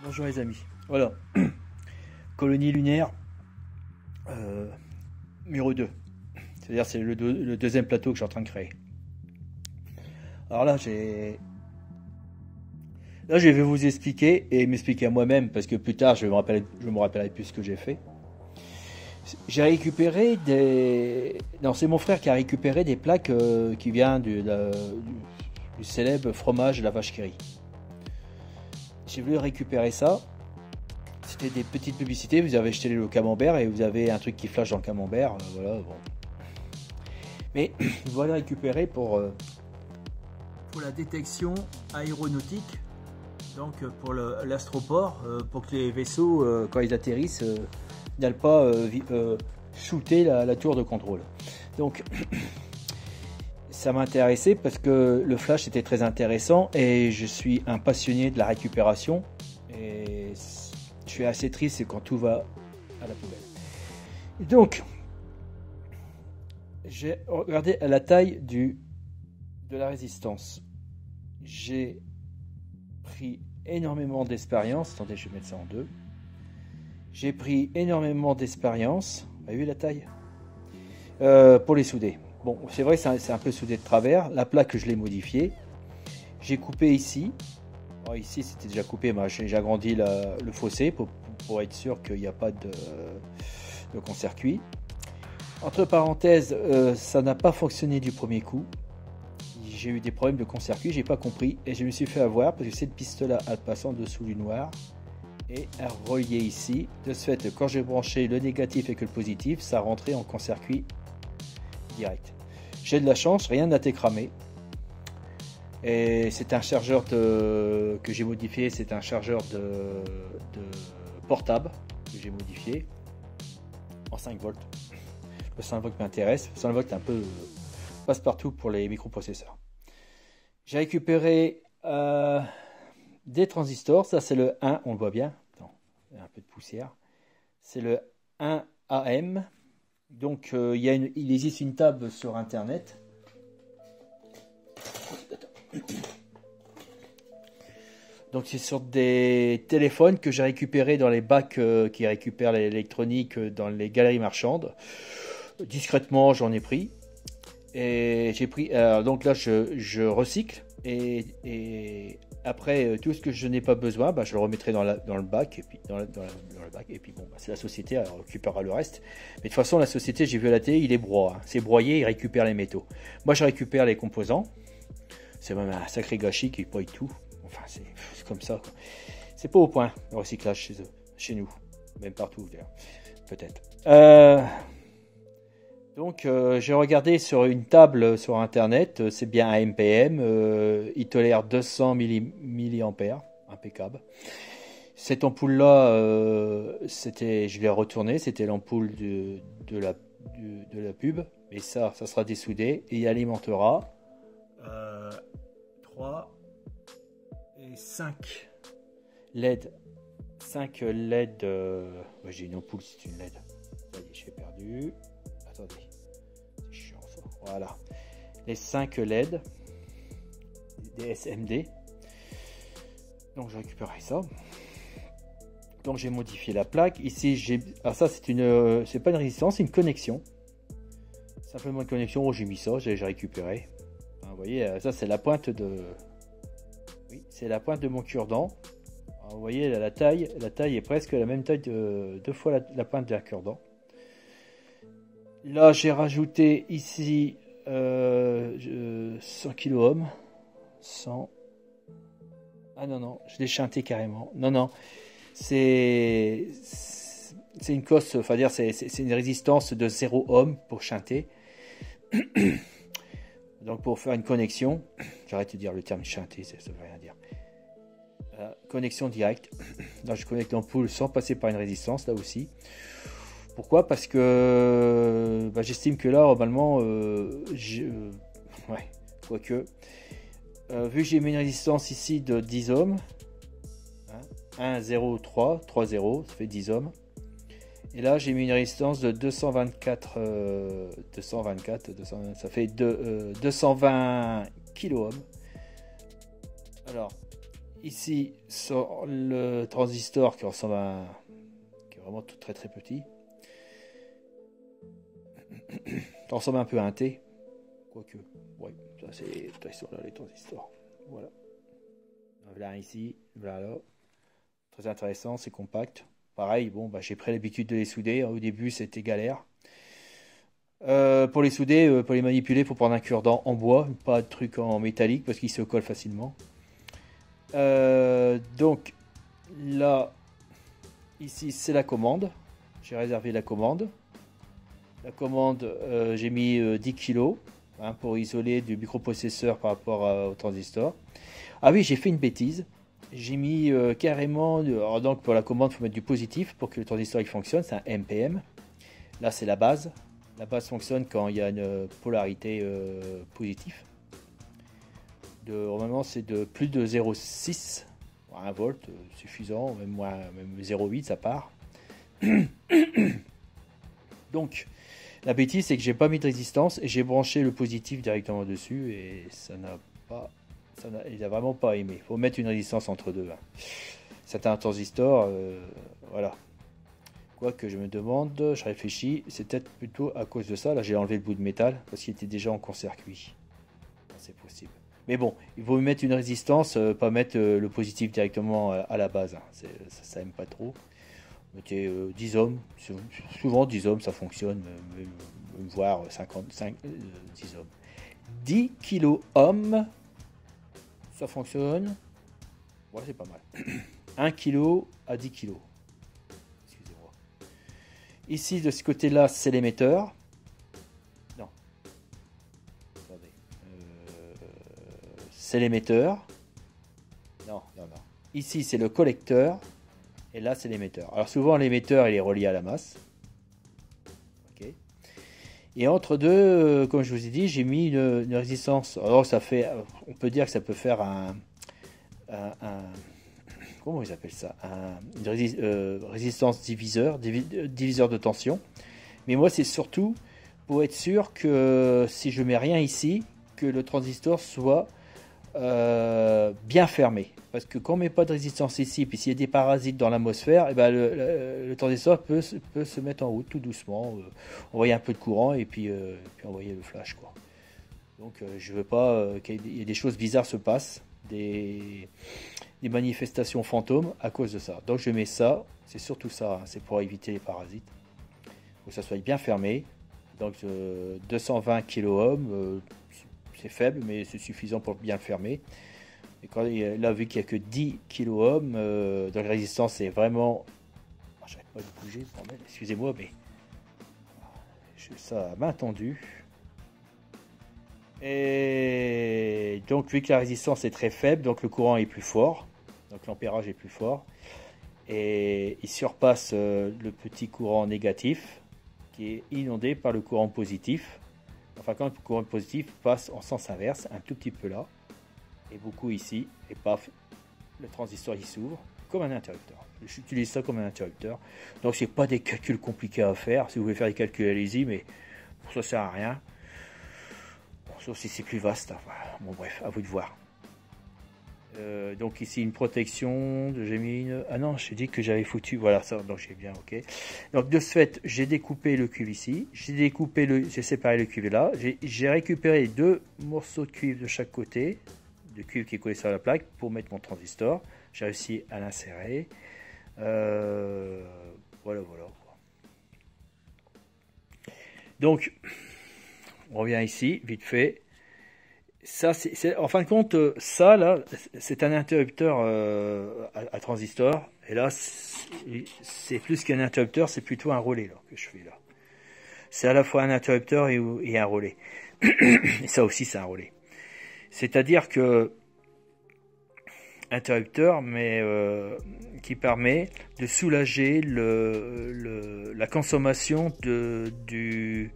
Bonjour les amis. Voilà. Colonie lunaire numéro 2. C'est-à-dire c'est le deuxième plateau que je suis en train de créer. Alors là, je vais vous expliquer et m'expliquer à moi-même parce que plus tard je me rappellerai plus ce que j'ai fait. J'ai récupéré des... Non, c'est mon frère qui a récupéré des plaques qui viennent du célèbre fromage de la vache qui rit. J'ai voulu récupérer ça. C'était des petites publicités. Vous avez acheté le camembert et vous avez un truc qui flash dans le camembert. Voilà, bon. Mais je voulais récupérer pour la détection aéronautique. Donc pour l'astroport, pour que les vaisseaux, quand ils atterrissent, n'allent pas shooter la tour de contrôle. Donc ça m'a intéressé parce que le flash était très intéressant et je suis un passionné de la récupération et je suis assez triste quand tout va à la poubelle. Et donc j'ai regardé à la taille de la résistance. J'ai pris énormément d'expérience. Attendez, je vais mettre ça en deux. J'ai pris énormément d'expérience. Vous avez vu la taille pour les souder. Bon, c'est vrai, c'est un peu soudé de travers. La plaque, je l'ai modifiée. J'ai coupé ici. Alors, ici, c'était déjà coupé, mais j'ai agrandi le fossé pour être sûr qu'il n'y a pas de court-circuit. Entre parenthèses, ça n'a pas fonctionné du premier coup. J'ai eu des problèmes de court-circuit, j'ai pas compris et je me suis fait avoir parce que cette piste-là, elle passe en dessous du noir et elle reliée ici. De ce fait, quand j'ai branché le négatif et que le positif, ça rentrait en court-circuit direct. J'ai de la chance, rien n'a été cramé. Et c'est un chargeur que j'ai modifié, c'est un chargeur de portable que j'ai modifié en 5 volts. Le 5 volts m'intéresse, le 5 volts un peu passe-partout pour les microprocesseurs. J'ai récupéré des transistors, ça c'est le 1, on le voit bien, attends, il y a un peu de poussière, c'est le 1AM, donc il existe une table sur internet, donc c'est sur des téléphones que j'ai récupérés dans les bacs qui récupèrent l'électronique dans les galeries marchandes, discrètement j'en ai pris. Et j'ai pris, donc là je recycle et après tout ce que je n'ai pas besoin, je le remettrai dans le bac et puis dans le bac et puis bon, c'est la société, elle récupérera le reste. Mais de toute façon la société, j'ai vu à la télé, il est broie, hein. C'est broyé, il récupère les métaux. Moi je récupère les composants. C'est même un sacré gâchis qui broie tout. Enfin c'est comme ça, quoi. C'est pas au point le recyclage chez nous, même partout d'ailleurs, peut-être. Donc j'ai regardé sur une table sur internet, c'est bien un MPM, il tolère 200 mA, impeccable. Cette ampoule là, je l'ai retournée, c'était l'ampoule de la pub, et ça sera dessoudé et il alimentera 3 et 5 LED. 5 LED, j'ai une ampoule, c'est une LED. Ça y est, j'ai perdu. Attendez, c'est chiant ça. Voilà, les 5 LED des SMD. Donc je récupérerai ça. Donc j'ai modifié la plaque. Ici ça c'est pas une résistance, c'est une connexion. Simplement une connexion. Oh, j'ai mis ça, j'ai récupéré. Vous voyez, ça c'est la pointe oui, c'est la pointe de mon cure-dent. Vous voyez la taille est presque la même taille de 2 fois la pointe d'un cure-dent. Là, j'ai rajouté ici 100 kOhm. 100. Ah non, je l'ai chanté carrément. Non, c'est une cosse, enfin dire, c'est une résistance de 0 ohm pour chanter. Donc pour faire une connexion, j'arrête de dire le terme chanter, ça ne veut rien dire. Connexion directe. Là, je connecte l'ampoule sans passer par une résistance, là aussi. Pourquoi? Parce que j'estime que là, normalement, quoique, vu que j'ai mis une résistance ici de 10 ohms, 1, 0, 3, 0, ça fait 10 ohms. Et là, j'ai mis une résistance de 224, ça fait 220 kOhm. Alors, Ici, sur le transistor qui ressemble à qui est vraiment tout très très petit. Ça ressemble un peu à un T. Quoique, ouais, ça c'est là les transistors. Voilà. Voilà ici, voilà là. Très intéressant, c'est compact. Pareil, bon, bah, j'ai pris l'habitude de les souder. Au début, c'était galère. Pour les souder, pour les manipuler, il faut prendre un cure-dent en bois, pas de truc en métallique parce qu'il se colle facilement. Donc là, ici, c'est la commande. J'ai réservé la commande. La commande, j'ai mis 10 kg hein, pour isoler du microprocesseur par rapport au transistor. Ah oui, j'ai fait une bêtise. J'ai mis carrément, alors donc pour la commande, il faut mettre du positif pour que le transistor il fonctionne. C'est un MPM. Là, c'est la base. La base fonctionne quand il y a une polarité positive. Normalement, c'est de plus de 0,6 1 volt, suffisant, même 0,8 ça part. Donc, la bêtise, c'est que j'ai pas mis de résistance et j'ai branché le positif directement dessus et il a vraiment pas aimé. Il faut mettre une résistance entre deux. Hein. C'est un transistor, voilà. Quoi que je me demande, je réfléchis, c'est peut-être plutôt à cause de ça. Là, j'ai enlevé le bout de métal parce qu'il était déjà en court-circuit. C'est possible. Mais bon, il vaut mettre une résistance, pas mettre le positif directement à la base. Hein. Ça aime pas trop. Mettez 10 ohms. Souvent 10 ohms, ça fonctionne. Voire 55, 10 ohms. 10 kilo ohms, ça fonctionne. Ouais, c'est pas mal. 1 kg à 10 kg. Excusez-moi. Ici, de ce côté-là, c'est l'émetteur. Non. Attendez. C'est l'émetteur. Non. Ici, c'est le collecteur. Et là, c'est l'émetteur. Alors, souvent, l'émetteur, il est relié à la masse. Ok. Et entre deux, comme je vous ai dit, j'ai mis une résistance. Alors, ça fait, on peut dire que ça peut faire un comment ils appellent ça, une résistance diviseur de tension. Mais moi, c'est surtout pour être sûr que si je mets rien ici, que le transistor soit bien fermé. Parce que quand on met pas de résistance ici, puis s'il y a des parasites dans l'atmosphère, le transistor peut se mettre en route tout doucement, envoyer un peu de courant et puis envoyer le flash, quoi. Donc je veux pas qu'il y ait des choses bizarres se passent, des manifestations fantômes à cause de ça. Donc je mets ça, c'est surtout ça, hein, c'est pour éviter les parasites. Il faut que ça soit bien fermé. Donc 220 kOhms, c'est faible, mais c'est suffisant pour bien fermer. Et là, vu qu'il n'y a que 10 kOhms, donc la résistance est vraiment... j'arrête pas de bouger, excusez-moi, mais ça à main tendue. Et donc, vu que la résistance est très faible, donc le courant est plus fort, donc l'ampérage est plus fort, et il surpasse le petit courant négatif qui est inondé par le courant positif. Enfin, quand le courant positif passe en sens inverse, un tout petit peu là, et beaucoup ici, et paf, le transistor il s'ouvre comme un interrupteur. J'utilise ça comme un interrupteur. Donc, c'est pas des calculs compliqués à faire. Si vous voulez faire des calculs, allez-y, mais pour ça, ça sert à rien. Sauf si c'est plus vaste. Enfin, bon, bref, à vous de voir. Donc ici une protection, j'ai mis une... Ah non, j'ai dit que j'avais foutu, voilà ça, donc j'ai bien, ok. Donc de ce fait, j'ai découpé le cuivre ici, j'ai séparé le cuivre là, j'ai récupéré 2 morceaux de cuivre de chaque côté, de cuivre qui est collé sur la plaque pour mettre mon transistor. J'ai réussi à l'insérer. Voilà. Donc, on revient ici, vite fait. Ça, en fin de compte, ça là, c'est un interrupteur à transistor. Et là, c'est plus qu'un interrupteur, c'est plutôt un relais là, que je fais là. C'est à la fois un interrupteur et un relais. Et ça aussi, c'est un relais. C'est-à-dire que interrupteur, mais qui permet de soulager la consommation du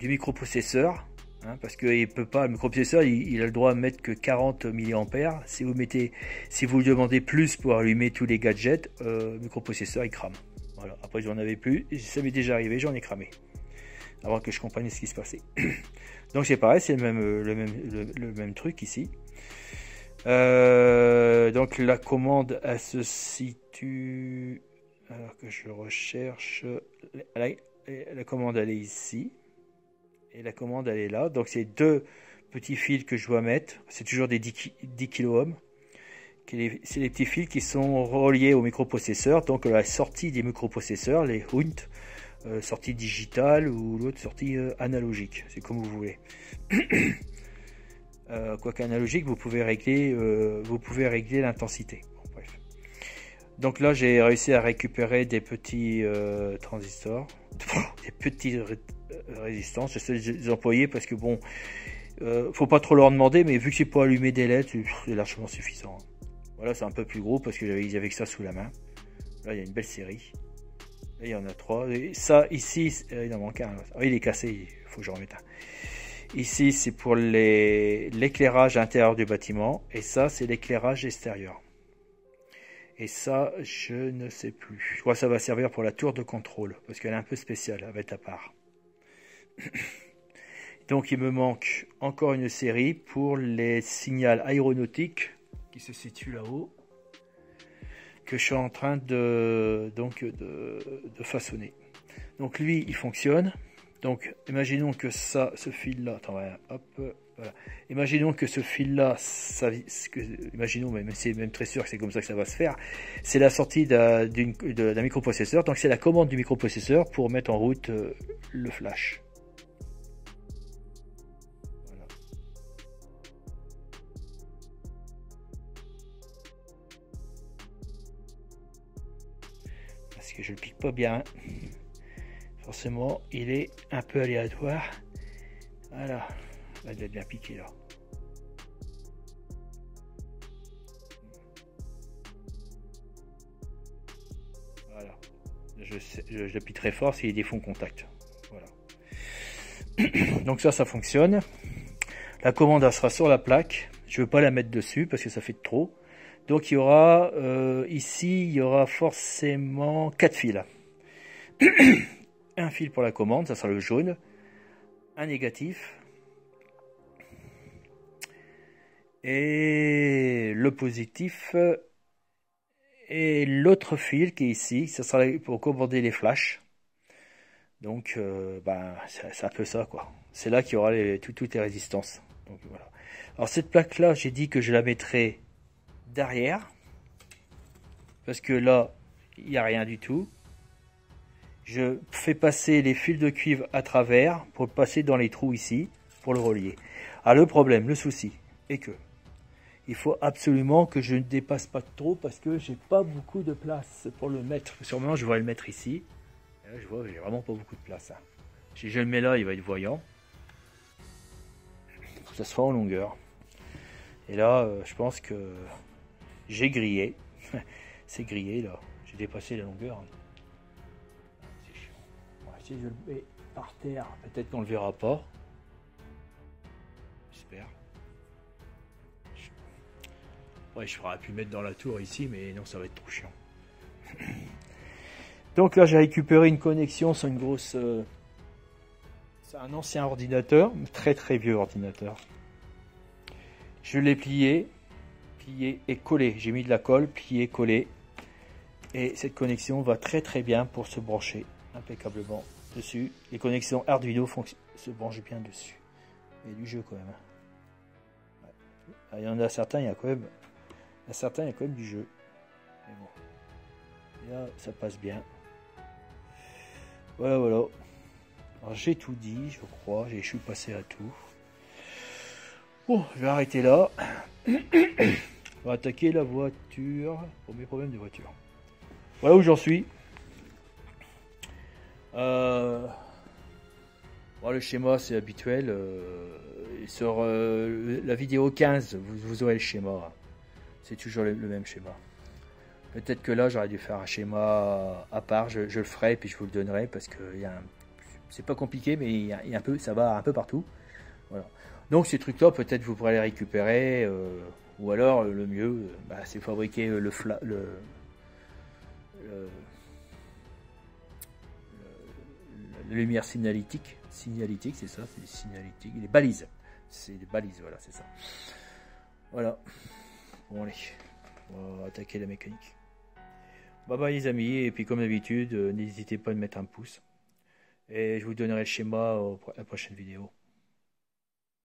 microprocesseur. Hein, parce que le microprocesseur, il a le droit à mettre que 40 mA. Si vous lui demandez plus pour allumer tous les gadgets, le microprocesseur il crame. Voilà. Après, j'en avais plus. Ça m'est déjà arrivé, j'en ai cramé. Avant que je comprenne ce qui se passait. Donc c'est pareil, c'est le même truc ici. Donc la commande, elle se situe, alors que je recherche, la commande elle est ici, et la commande elle est là. Donc c'est deux petits fils que je dois mettre, c'est toujours des 10 kOhms. C'est les petits fils qui sont reliés au microprocesseur, donc la sortie des microprocesseurs, les Hunt, sortie digitale ou l'autre sortie analogique, c'est comme vous voulez. Quoi qu'analogique, vous pouvez régler l'intensité. Bon, bref. Donc là, j'ai réussi à récupérer des petits transistors, des petites résistances. J'essaie de les employer parce que bon, faut pas trop leur demander, mais vu que j'ai pas allumé des LED, c'est largement suffisant. Voilà, c'est un peu plus gros parce que j'avais que ça sous la main. Là, il y a une belle série. Là, il y en a 3. Et ça, ici, il en manque un. Ah, il est cassé, il faut que j'en remette un. Ici, c'est pour l'éclairage intérieur du bâtiment. Et ça, c'est l'éclairage extérieur. Et ça, je ne sais plus. Je crois que ça va servir pour la tour de contrôle. Parce qu'elle est un peu spéciale, elle va être à part. Donc, il me manque encore une série pour les signaux aéronautiques qui se situe là-haut, que je suis en train de façonner. Donc lui, il fonctionne. Donc imaginons que ce fil-là, voilà. Imaginons que ce fil-là, imaginons, mais c'est même très sûr que c'est comme ça que ça va se faire. C'est la sortie d'un microprocesseur. Donc c'est la commande du microprocesseur pour mettre en route le flash. Que je le pique pas bien, forcément il est un peu aléatoire. Voilà, il doit bien piqué là. Voilà, je l'appuie très fort s'il y a des fonds contact. Voilà. Donc ça fonctionne. La commande elle sera sur la plaque. Je veux pas la mettre dessus parce que ça fait trop. Donc il y aura ici, il y aura forcément 4 fils. Un fil pour la commande, ça sera le jaune. Un négatif. Et le positif. Et l'autre fil qui est ici, ça sera pour commander les flashs. Donc c'est un peu ça quoi. C'est là qu'il y aura toutes les résistances. Donc, voilà. Alors cette plaque là, j'ai dit que je la mettrai derrière parce que là il n'y a rien du tout. Je fais passer les fils de cuivre à travers pour le passer dans les trous ici pour le relier. Ah, le problème, le souci est que il faut absolument que je ne dépasse pas trop parce que j'ai pas beaucoup de place pour le mettre. Sûrement je vais le mettre ici. Là, je vois, j'ai vraiment pas beaucoup de place. Hein. Si je le mets là, il va être voyant. Ça se fera en longueur. Et là, je pense que j'ai grillé. C'est grillé là. J'ai dépassé la longueur. C'est chiant. Ouais, si je le mets par terre, peut-être qu'on le verra pas. J'espère. Ouais, je ferais pu mettre dans la tour ici, mais non, ça va être trop chiant. Donc là, j'ai récupéré une connexion sur une grosse... c'est un ancien ordinateur, très très vieux ordinateur. Je l'ai plié et collé. J'ai mis de la colle, plié, collé. Et cette connexion va très très bien pour se brancher impeccablement dessus. Les connexions Arduino se branchent bien dessus. Il y a du jeu quand même. Ouais. Il y en a certains, il y a quand même du jeu. Mais bon. Et là, ça passe bien. Voilà. Alors j'ai tout dit, je crois. Je suis passé à tout. Bon, je vais arrêter là. On va attaquer la voiture pour mes problèmes de voiture. Voilà où j'en suis. Bon, le schéma c'est habituel. Sur la vidéo 15, vous aurez le schéma. C'est toujours le même schéma. Peut-être que là j'aurais dû faire un schéma à part. Je le ferai et puis je vous le donnerai parce que c'est pas compliqué, mais il y a un peu, ça va un peu partout. Voilà. Donc ces trucs-là, peut-être vous pourrez les récupérer, ou alors le mieux, c'est fabriquer la lumière signalétique, c'est ça, c'est signalétique, les balises, c'est des balises, voilà, c'est ça. Voilà. Bon allez, On va attaquer la mécanique. Bye bye les amis, et puis comme d'habitude, n'hésitez pas à me mettre un pouce. Et je vous donnerai le schéma à la prochaine vidéo.